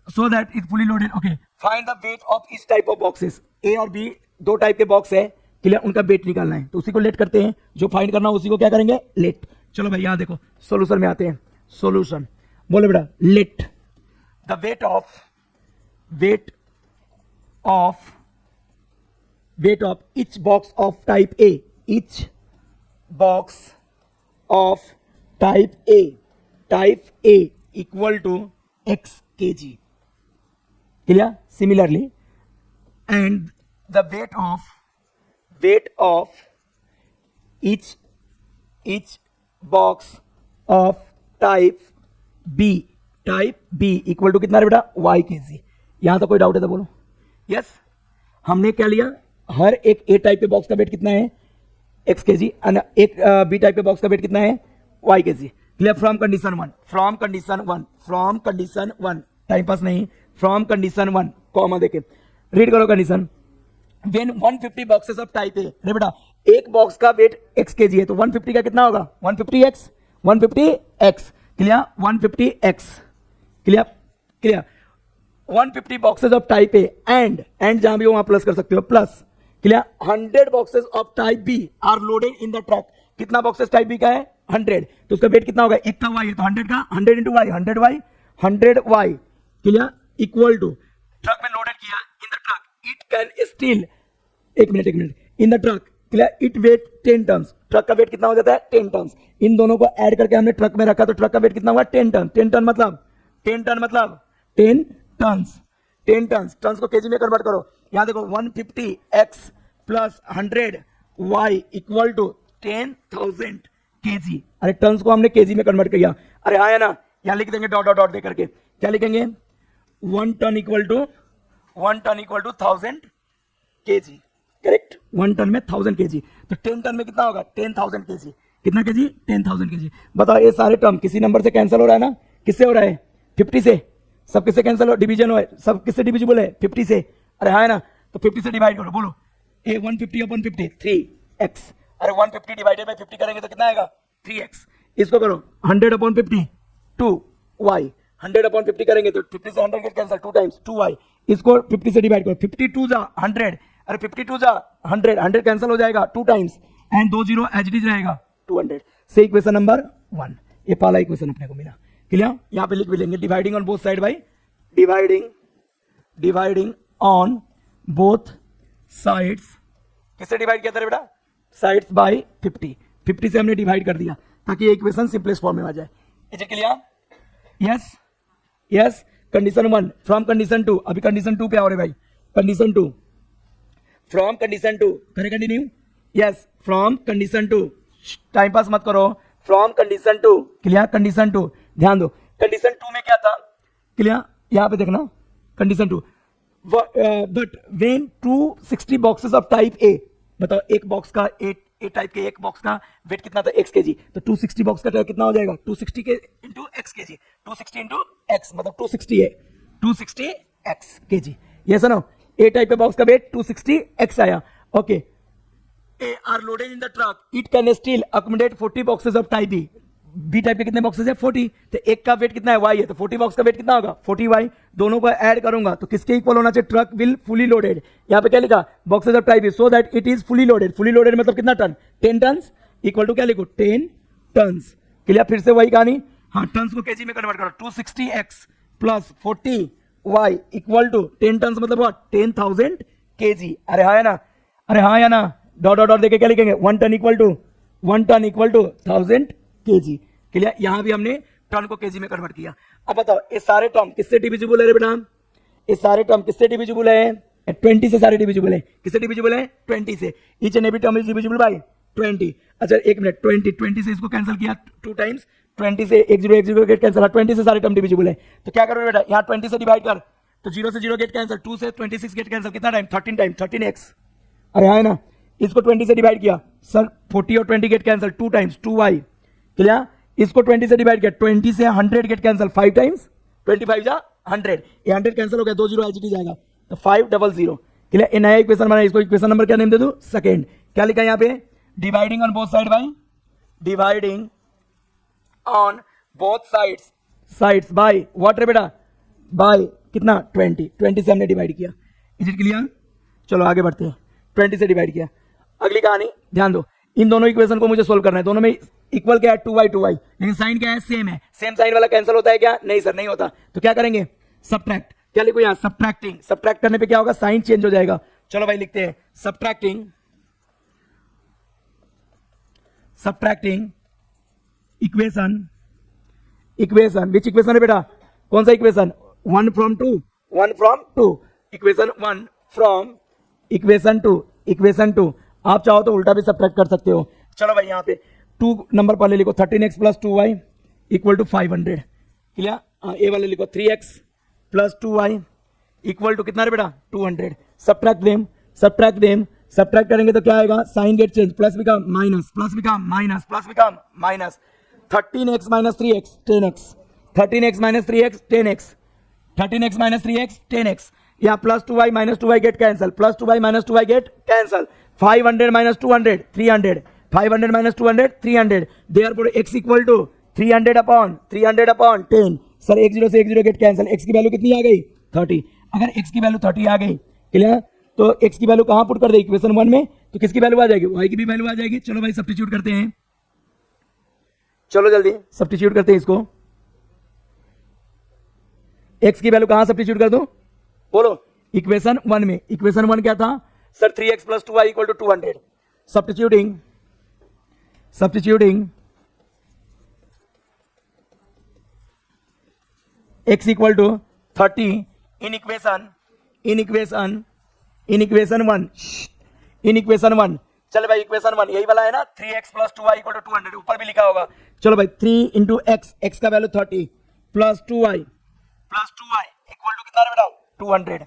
So that it fully loaded. Okay, find the weight of each type of boxes. A और बी दो टाइप के बॉक्स है। क्लियर? उनका वेट निकालना है, तो उसी को लेट करते हैं। जो फाइंड करना उसी को क्या करेंगे? लेट। चलो भाई यहां देखो, सोल्यूशन में आते हैं। सोल्यूशन बोले बेटा, let the weight of each box of type A, each box of type A equal to x kg. Clear? Similarly, and the weight of each box of type B equal to कितना है बेटा? y kg। यहां तो कोई doubt है तो बोलो। Yes, हमने क्या लिया? हर एक ए टाइप के बॉक्स का वेट कितना है? x kg। एक बी टाइप के बॉक्स का वेट कितना है? y kg। Clear? From condition one, time pass नहीं, फ्रॉम कंडीशन 1 कॉमा देके रीड करो condition. When 150 boxes of type ए, अरे बेटा एक बॉक्स का वेट x kg है, तो 150 का कितना होगा? 150x। Clear? 150x। Clear? 150 boxes of type A and जहां भी हो वहां प्लस कर सकते हो, plus. Clear? 100 boxes of type B are loaded in the truck. कितना बॉक्सेस टाइप बी का है? 100। तो उसका वेट कितना होगा? एक का y है तो 100 का 100 into y, 100y। Clear? Equal to truck में लोडेड किया in the truck, it can still, एक मिनट, in the truck. Clear? It weight 10 tons. Truck का वेट कितना हो जाता है? 10 टन्स। इन दोनों को ऐड करके हमने ट्रक में रखा, तो ट्रक का वेट कितना हुआ? 10 टन। 10 टन मतलब 10 टन्स। टन्स को केजी में कन्वर्ट करो। यहां देखो 150x plus 100y equal to 10,000 KG. अरे टन्स को हमने केजी में कन्वर्ट किया। अरे हाँ है ना? यहां लिख देंगे डॉट डॉट डॉट दे करके। क्या लिखेंगे? 1 ton equal to 1000 kg. Correct? 1 ton में 1000 केजी, तो 10 टन में कितना होगा? 10,000 केजी। कितना केजी? 10,000 केजी। बताओ ये सारे टर्म किसी नंबर से कैंसिल हो रहा है ना? किससे हो रहा है? 50 से। सब किससे कैंसिल हो? डिवीजन हो, सब किससे डिविजिबल है? 50 से। अरे हाँ है ना? तो 50 से डिवाइड करो। बोलो ए 150 अपॉन 50 3x। अरे 150 डिवाइडेड बाय 50 करेंगे तो कितना आएगा? 3x। इसको करो 100 अपॉन 50 2y। 100 अपॉन 50 करेंगे तो 50 से 100 गेट कैंसिल, 2 टाइम्स 2y। इसको 50 से डिवाइड करो, 52 जा 100। अरे 52 जा 100 कैंसिल हो जाएगा 2 times, and 2 0 as it is रहेगा 200। से इक्वेशन नंबर 1, ये पहला इक्वेशन अपने को मिला। क्लियर? यहाँ पे लिख भी लेंगे dividing on both side by dividing on both sides. किससे डिवाइड किया था बेटा? साइड्स बाय 50 से हमने डिवाइड कर दिया ताकि ये इक्वेशन सिंपलेस्ट फॉर्म में आ जाए। Is it clear? Yes. Condition 1 from condition 2। अभी कंडीशन 2 पे आओ रे भाई। कंडीशन 2 फ्रॉम कंडीशन 2 करें continue. Yes, from condition 2, time pass मत करो। From condition 2। क्लियर? कंडीशन 2 ध्यान दो। कंडीशन 2 में क्या था? क्लियर? यहां पे देखना condition 2, but when 260 boxes of type ए। बताओ एक बॉक्स का ए टाइप के एक बॉक्स का वेट कितना था? x kg। तो 260 बॉक्स का कितना हो जाएगा? 260 के into x kg। 260 into x मतलब 260 है, 260 x kg। ये सुनो, ए टाइप के बॉक्स का वेट 260 x आया। Okay, A are loaded in the truck, it can still accommodate 40 boxes of type B. B type के कितने बॉक्सेस है? 40। तो एक का वेट कितना है? y है, तो 40 बॉक्स का वेट कितना होगा? 40y। दोनों को ऐड करूंगा तो किसके इक्वल होना चाहिए? Truck will fully loaded. यहाँ पे क्या लिखा? Boxes of type so that it is fully loaded. Fully loaded मतलब कितना टन? 10 टन्स इक्वल टू क्या लिखो? 10 टन्स। क्लियर? फिर से वही कहानी। हाँ, टन्स को केजी में कन्वर्ट करो। 260x plus 40 y equal to 10 ton मतलब व्हाट 10,000 kg। अरे हाँ है ना, अरे हाँ या ना, डॉट डॉट डॉट देके क्या लिखेंगे 1 ton equal to 1000 kg। Clear, यहां भी हमने टन को केजी में कन्वर्ट किया। अब बताओ ये सारे टर्म किससे डिविजिबल है रे बेटा, ये सारे टर्म किससे डिविजिबल है 20 से सारे डिविजिबल है। किससे डिविजिबल है 20 से। Each and every term is divisible by 20। अच्छा एक मिनट 20 से इसको कैंसिल किया 2 टाइम्स, 20 से 1 0 गेट कैंसिल, 20 से सारे टर्म डिविजिबल है। तो क्या करोगे बेटा यहाँ 20 से डिवाइड कर, तो 0 से 0 गेट कैंसिल, 2 से 26 गेट कैंसिल, कितना टाइम 13 टाइम 13x। अरे हाँ है ना, इसको 20 से डिवाइड किया सर 40 और 20 get cancel 2 times 2y। Clear, इसको 20 से डिवाइड किया 20 से 100 गेट कैंसिल 5 टाइम्स 25 जा 100, ये 100 कैंसिल हो गया 2 0 एचटी जाएगा तो 500। क्लियर, ये नया इक्वेशन बना, इसको इक्वेशन नंबर क्या नेम दे दूं सेकंड। क्या लिखा है यहाँ पे dividing on both side by, dividing on both sides by what रे बेटा बाय कितना 20 से हमने डिवाइड किया। इज इट क्लियर, चलो आगे बढ़ते हैं। 20 से डिवाइड किया, अगली कहानी ध्यान दो, इन दोनों इक्वेशन को मुझे सोल्व करना है। दोनों में इक्वल क्या है 2y, लेकिन साइन क्या है सेम है, सेम साइन वाला कैंसिल होता है क्या, नहीं सर नहीं होता। तो क्या करेंगे सब्ट्रैक्ट, क्या लिखो यहाँ सब्ट्रैक्टिंग, सब्ट्रैक्ट करने पे क्या होगा साइन चेंज हो जाएगा। चलो भाई लिखते हैं सब्ट्रैक्टिंग इक्वेशन विच इक्वेशन है बेटा, कौन सा equation 1 from 2 equation 1 from equation 2। आप चाहो तो उल्टा भी सब्ट्रैक्ट कर सकते हो। चलो भाई यहाँ पे 2 नंबर पहले लिखो 13x plus 2y equal to 500। Clear, A वाले लिखो 3x plus 2y equal to कितना रे बेटा 200। सब्ट्रैक्ट देम सब्ट्रैक्ट करेंगे तो क्या आएगा sign get change, plus become minus, plus become minus, plus become minus. 13x minus 3x 10x, 13x minus 3x 10x, 13x minus 3x 10x, या plus 2y minus 2y get cancel, plus 2y minus 2y get cancel. 500 minus 200 300, 500 minus 200 300, therefore x equal to 300 upon 10। Sir 1 0 से 1 0 get cancel, x की value कितनी आ गई 30। अगर x की value 30 आ गई clear, तो x की वैल्यू कहां पुट कर दे इक्वेशन 1 में, तो किसकी वैल्यू आ जाएगी y की भी वैल्यू आ जाएगी। चलो भाई सब्स्टिट्यूट करते हैं, चलो जल्दी सब्स्टिट्यूट करते हैं इसको। x की वैल्यू कहां सब्स्टिट्यूट कर दूं बोलो इक्वेशन 1 में। इक्वेशन 1 क्या था sir 3x plus 2y equal to 200। Substituting x equal to 30 in equation 1। चलो भाई इक्वेशन 1 यही वाला है ना 3x plus 2y equal to 200, ऊपर भी लिखा होगा। चलो भाई 3 इंटू x का value 30 plus 2y equal to कितना बेटा 200,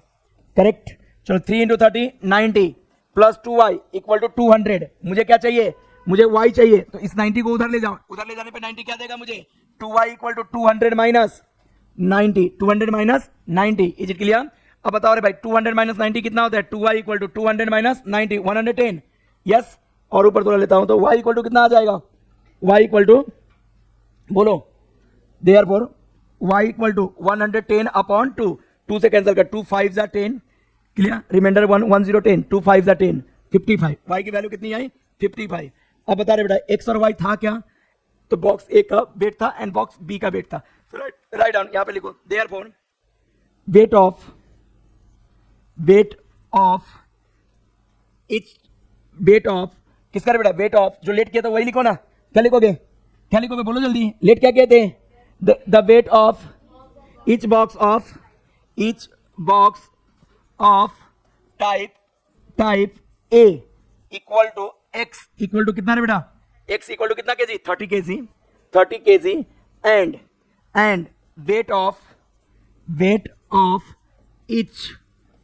करेक्ट। चलो 3 into 30 90 plus 2y equal to 200। मुझे क्या चाहिए, मुझे y चाहिए, तो इस 90 को उधर ले जाओ, उधर ले जाने पे 90 क्या देगा मुझे 2y equal to 200 minus 90, 200 minus 90। Is it clear. अब बताओ रे भाई 200 माइनस 90 कितना होता है 2y equal to 200 minus 90 110। Yes, और ऊपर थोड़ा लेता हूं तो y इक्वल टू कितना आ जाएगा, y इक्वल टू बोलो therefore y equal to 110 upon 2 से कैंसिल कर 2 5 जा 10 क्लियर, रिमाइंडर 1010 2 5 जा 10 55। y की वैल्यू कितनी आई 55। अब बता रहे बेटा x और y था क्या, तो बॉक्स ए का वेट था एंड बॉक्स बी का वेट था। तो राइट डाउन यहाँ पे लिखो देयरफॉर वेट ऑफ किसका बेटा वेट ऑफ, जो लेट किया था वही लिखो ना। क्या लिखोगे बोलो जल्दी, लेट क्या कहते हैं the weight of each box of type A equal to x equal to कितना बेटा x इक्वल टू कितना kg 30 kg and weight of each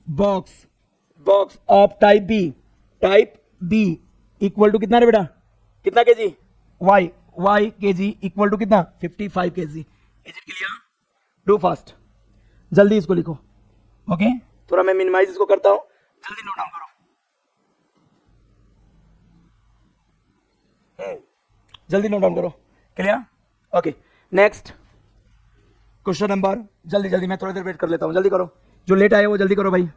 box of type B equal to कितना बेटा कितना kg y kg equal to कितना 55 kg. Is it clear, do fast, जल्दी इसको लिखो। ओके थोड़ा मैं मिनिमाइज इसको करता हूं, जल्दी नोट डाउन करो, जल्दी नोट डाउन करो। Clear, okay next question number, जल्दी मैं थोड़ी देर वेट कर लेता हूं, जल्दी करो, जो लेट आए वो जल्दी करो भाई।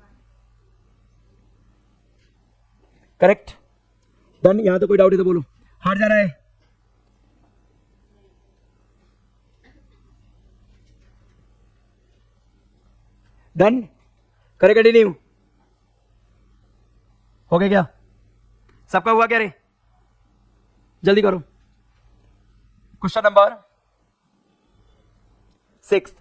करेक्ट डन, यहां तो कोई डाउट है तो बोलो, हार जा रहा है। डन, करे कंटिन्यू, हो गया क्या? सबका हुआ क्या रे? जल्दी करो। Question number 6।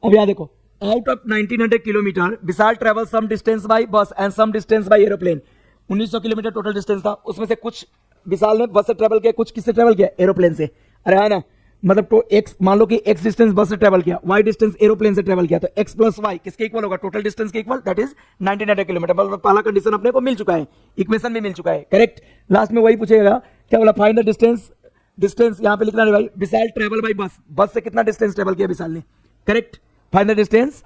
अब यहां देखो, out of 1900 kilometre Vishal travel some distance by bus and some distance by aeroplane. 1900 kilometre total distance था, उसमें से कुछ विशाल ने बस से ट्रेवल किया, कुछ किससे ट्रेवल किया? एरोप्लेन से। अरे है ना, मतलब तो एक्स, मान लो कि एक्स डिस्टेंस बस से ट्रेवल किया, वाई डिस्टेंस एरोप्लेन से ट्रेवल किया, तो एक्स प्लस वाई किसके इक्वल होगा? टोटल डिस्टेंस के इक्वल, दैट इज 1900 किलोमीटर। मतलब पहला कंडीशन अपने को मिल चुका है, इक्वेशन भी मिल चुका है, करेक्ट। लास्ट में वही पूछेगा, क्या बोला? Find the distance. डिस्टेंस यहां पे लिखना है भाई, विशाल ट्रेवल बाई बस, बस से कितना डिस्टेंस ट्रेवल किया विशाल ने, correct. Find the distance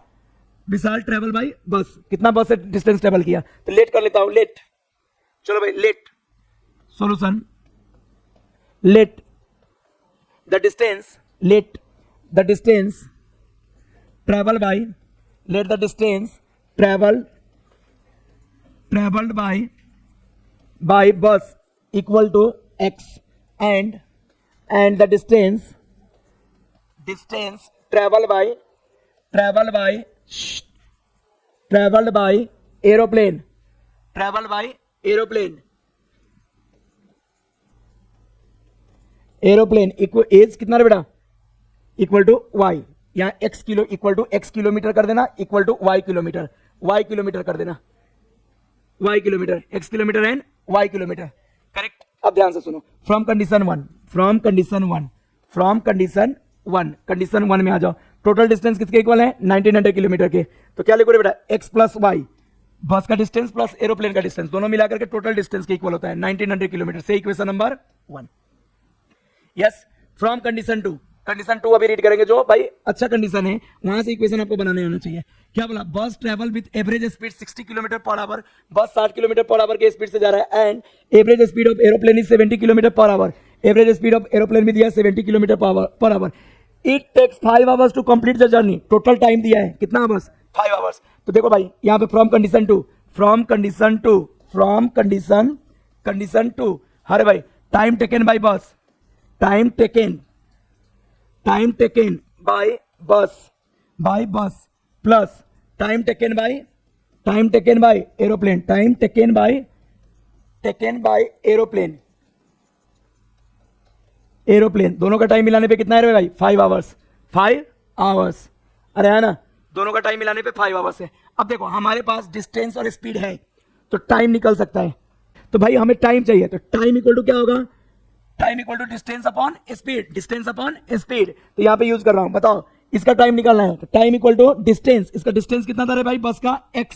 Vishal travel by bus, कितना बस से डिस्टेंस ट्रेवल किया। तो लेट कर लेता हूं, लेट, चलो भाई let solution, let the distance, let the distance traveled by, let the distance traveled by bus equal to x and the distance traveled by aeroplane, aeroplane as कितना रे बेटा? इक्वल टू वाई, यहाँ x kilo equal to x kilometre कर देना, equal to y kilometre, y kilometre कर देना, y kilometre, x kilometre and y kilometre, correct. अब ध्यान से सुनो, फ्रॉम कंडीशन वन में आ जाओ। टोटल डिस्टेंस किसके इक्वल है? 1900 किलोमीटर के। तो क्या लिखोगे बेटा? एक्स प्लस वाई, बस का डिस्टेंस प्लस एरोप्लेन का डिस्टेंस, दोनों मिलाकर के टोटल डिस्टेंस के इक्वल होता है 1900 किलोमीटर से। Equation number 1। Yes, from condition 2, condition 2 अभी रीड करेंगे, जो भाई अच्छा कंडीशन है, वहां से इक्वेशन आपको बनाने आना चाहिए। क्या बोला? बस travel with average speed 60 kilometre per our, बस 60 किलोमीटर पर आवर के स्पीड से जा रहा है, and average speed of aeroplane is 70 kilometre per hour, average speed of aeroplane भी दिया 70 kilometre per hour. It takes 5 hours to complete the journey, total time दिया है कितना आवर्स? 5 आवर्स। तो देखो भाई यहाँ पे फ्रॉम कंडीशन टू, अरे भाई टाइम टेकन बाय बस, time taken by bus plus time taken by aeroplane, aeroplane, दोनों का टाइम मिलाने पे कितना है भाई? 5 आवर्स, अरे है ना, दोनों का टाइम मिलाने पे 5 आवर्स है। अब देखो हमारे पास डिस्टेंस और स्पीड है, तो टाइम निकल सकता है, तो भाई हमें टाइम चाहिए, तो टाइम इक्वल टू क्या होगा? Time equal to distance upon speed, तो यहाँ पे यूज कर रहा हूं, बताओ इसका टाइम निकालना है, तो टाइम इक्वल टू डिस्टेंस, इसका डिस्टेंस कितना था रे भाई? बस का x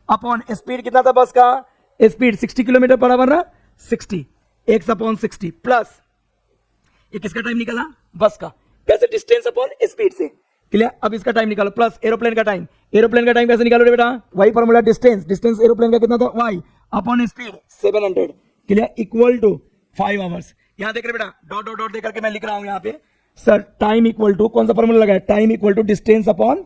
अपॉन स्पीड कितना था? बस का स्पीड 60 किलोमीटर पर आवर ना, 60 x अपॉन 60 प्लस ये किसका टाइम निकाला? बस का, कैसे? डिस्टेंस अपॉन स्पीड से, क्लियर। अब इसका टाइम निकालो प्लस एरोप्लेन का टाइम कैसे निकालो रे बेटा? वही फॉर्मूला, डिस्टेंस एरोप्लेन का कितना था? y upon speed 700, clear, equal to 5 hours. यहां देख रहे बेटा, डॉट डॉट डॉट देकर के मैं लिख रहा हूं यहाँ पे, सर टाइम इक्वल टू कौन सा फॉर्मूला लगा है? Time equal to distance upon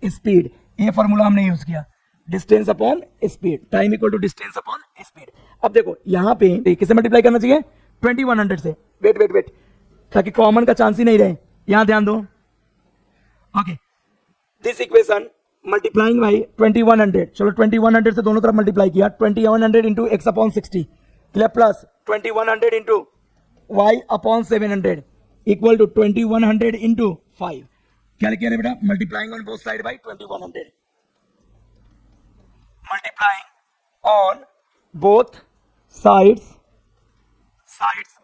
speed, ये फॉर्मूला हमने यूज किया, distance upon speed, time equal to distance upon speed. अब देखो यहाँ पे किसे मल्टीप्लाई करना चाहिए? 2100 से। वेट, ताकि कॉमन का चांस ही नहीं रहे, यहां ध्यान दो। Okay, this equation multiplying by 2100, चलो 2100 से दोनों तरफ मल्टीप्लाई किया, 2100 into x upon 60, clear, plus 2100 into y upon 700 equal to 2100 into 5, क्या लिखा है बेटा? Multiplying on both side by 2100, multiplying on both sides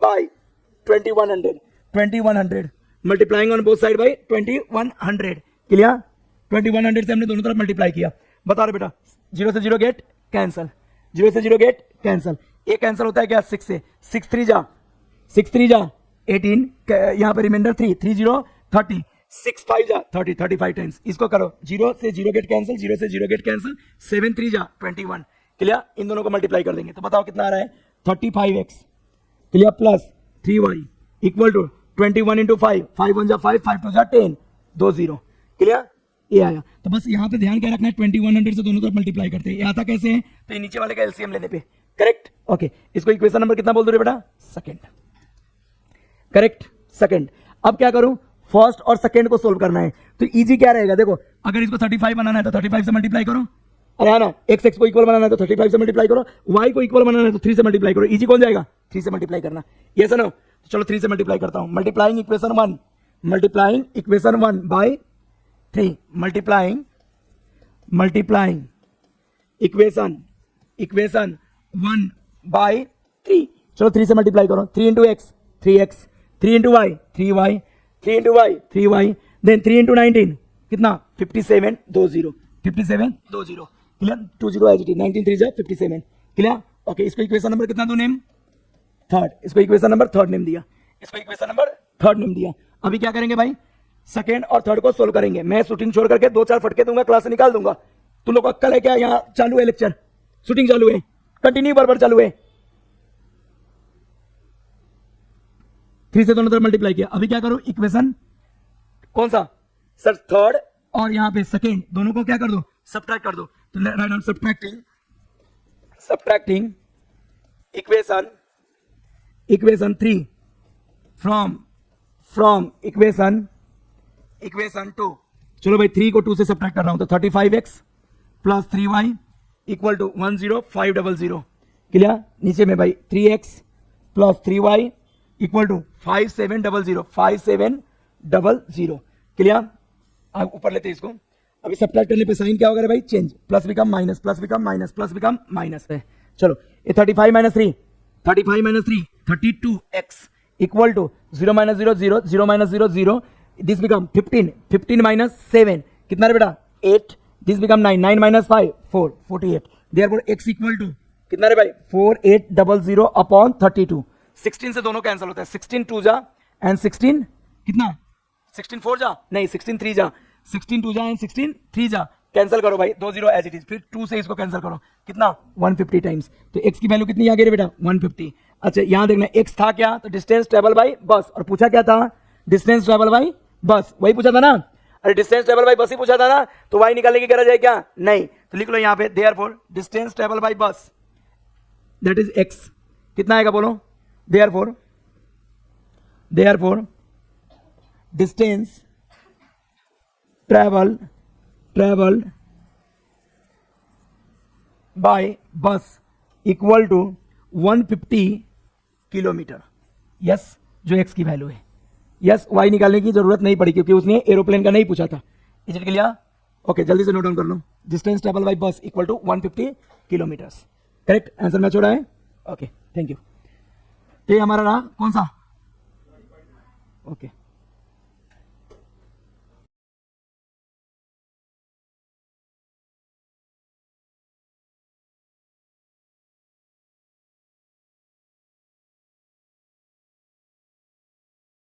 by 2100 multiplying on both side by 2100, clear. 2100 से हमने दोनों तरफ मल्टीप्लाई किया, बता रहे बेटा 0 से 0 गेट कैंसल, 0 से 0 गेट कैंसल, ये कैंसल होता है क्या? 6 से, 6 3 जा 18, यहाँ पे रिमाइंडर 3 0 30, 6 5 जा 30, 35 टाइम्स, इसको करो, 0 से 0 गेट कैंसल, 0 से 0 गेट कैंसल, 7 3 जा 21, क्लियर। इन दोनों को मल्टीप्लाई कर देंगे तो बताओ कितना आ रहा है? 35x, clear, plus 3y equal to 21 into 5, 5 1 जा 5, 5 2 जा 10, 2 0, क्लियर, ये आया। तो बस यहाँ पे ध्यान क्या रखना है? 2100 से दोनों तरफ मल्टीप्लाई करते हैं, ये आता कैसे है? तो ये नीचे वाले का एलसीएम लेने पे, करेक्ट। ओके, इसको इक्वेशन नंबर कितना बोल दो रे बेटा? Second, correct, second. अब क्या करूं? फर्स्ट और सेकेंड को सोल्व करना है। तो इजी क्या रहेगा, देखो अगर इसको 35 बनाना है तो 35 से मल्टीप्लाई करो, अरे है ना, x को इक्वल बनाना है तो 35 से मल्टीप्लाई करो, y को इक्वल बनाना है तो 3 से मल्टीप्लाई करो। इजी कौन जाएगा, 3 से मल्टीप्लाई करना, यस नो। तो चलो 3 से मल्टीप्लाई करता हूं। Multiplying equation 1 by 3, multiplying equation 1 by 3। चलो 3 से मल्टीप्लाई करो, 3 into x 3x, 3 into y 3y, 3 into y 3y, then 3 into 19 कितना 57 20 clear, 20 as it is, 19 3 57 clear. Okay, इसको इक्वेशन नंबर कितना दो नेम, थर्ड, इसको इक्वेशन नंबर थर्ड नेम दिया, इसको इक्वेशन नंबर थर्ड नेम दिया। अभी क्या करेंगे भाई, सेकेंड और थर्ड को सोल्व करेंगे। मैं शूटिंग छोड़ करके 2-4 फटके दूंगा, क्लास से निकाल दूंगा। तुम लोग को अक्कल है क्या, यहाँ चालू है लेक्चर, शूटिंग चालू है, कंटिन्यू बराबर चालू है। 3 से दोनों तरफ मल्टीप्लाई किया। अभी क्या करो, इक्वेशन कौन सा सर, थर्ड और यहाँ पे सेकेंड, दोनों को क्या कर दो, सब्ट्रैक्ट कर दो। तो write down subtracting equation 3 from equation 2। चलो भाई 3 को 2 से सब्ट्रैक्ट कर रहा हूं, तो 35x plus 3y equal to 10500 clear. नीचे में भाई 3x plus 3y equal to 5700 clear. अब ऊपर लेते हैं इसको। अभी सब्ट्रैक्ट करने पे साइन क्या होगा भाई, change, plus become minus, plus become minus, plus become minus है। चलो ये 35 minus 3 32x equal to 0 minus 0 0 0 minus 0 0, this become 15 minus 7 कितना रे बेटा 8, this become 9 minus 5 4 48, therefore x equal to कितना रे भाई 4800 अपॉन 32। 16 से दोनों कैंसिल होता है, 16 2 जा एंड 16 कितना 16 4 जा नहीं 16 3 जा, 16 2 जा एंड 16 3 जा, कैंसिल करो भाई 2 0 एज इट इज, फिर 2 से इसको कैंसिल करो कितना 150 टाइम्स। तो x की वैल्यू कितनी आ गई रे बेटा 150। अच्छा यहाँ देखना x था क्या, तो डिस्टेंस ट्रेवल बाई बस, और पूछा क्या था, डिस्टेंस ट्रेवल बाई बस, वही पूछा था ना। अरे डिस्टेंस ट्रेवल बाई बस ही पूछा था ना, तो y निकालने की गरज है क्या, नहीं। तो लिख लो यहाँ पे therefore distance travel by bus that is x, कितना आएगा बोलो, therefore distance travelled by bus equal to 150 kilometre. Yes, जो x की वैल्यू है। यस, y निकालने की जरूरत नहीं पड़ी क्योंकि उसने एरोप्लेन का नहीं पूछा था। Is it clear? ओके, जल्दी से नोट डाउन कर लो। Distance travel by bus equal to 150 kilometres. Correct answer match हो रहा है। Okay, thank you. तो ये हमारा रहा कौन सा, ओके